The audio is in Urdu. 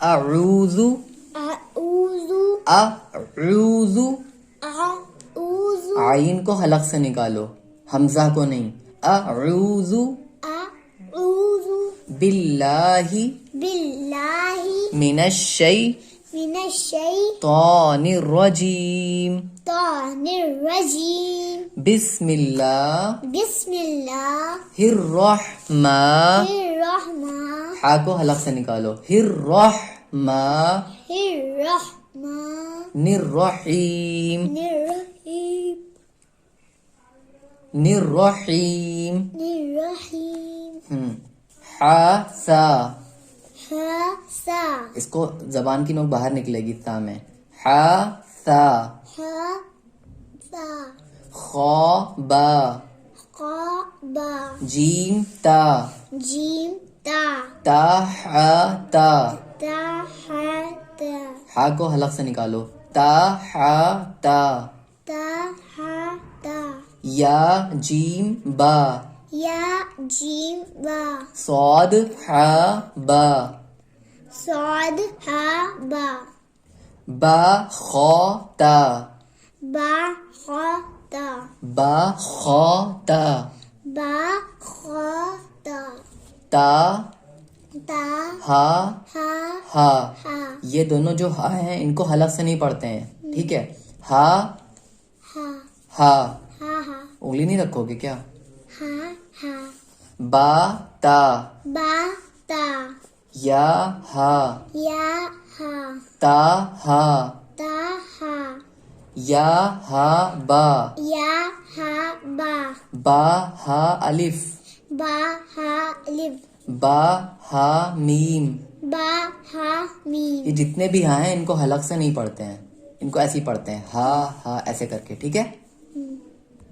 اعوذ اعوذ اعوذ اعوذ عین کو حلق سے نکالو، حمزہ کو نہیں. اعوذ اعوذ باللہ باللہ من من الشیطان الرجیم. الرجیم. بسم اللہ بسم اللہ الرحمن الرحمن ہا کو حلق سے نکالو، الرحمن الرحمن الرحیم الرحیم الرحیم. الرحیم. حا سا حسا اس کو زبان کی نوک باہر نکلے گی تا میں. حا سا حسا خا با قابا جیم تا جیم تا تا حا تا. تحت ہا کو حلق سے نکالو، تا حا تا. تحت یا جیم با یا جیم با صاد حا با. صاد ہا با با خا تا با خا تا با خا تا. با خا تا تا تا ہا ہا ہا. ہا یہ دونوں جو ہا ہیں ان کو حلق سے نہیں پڑھتے ہیں، ٹھیک ہے. ہا ہا ہا ہا ہا انگلی نہیں رکھو گے کیا. ہا ہا با تا با تا یا ہا یا ہا تا ہا تا ہا یا ہا با یا ہا با با ہا الف با ہا الف با ہا میم. با ہا میم. یہ جتنے بھی ہاں ہیں ان کو حلق سے نہیں پڑھتے ہیں، ان کو ایسے ہی پڑھتے ہیں، ہا ہا ایسے کر کے، ٹھیک ہے.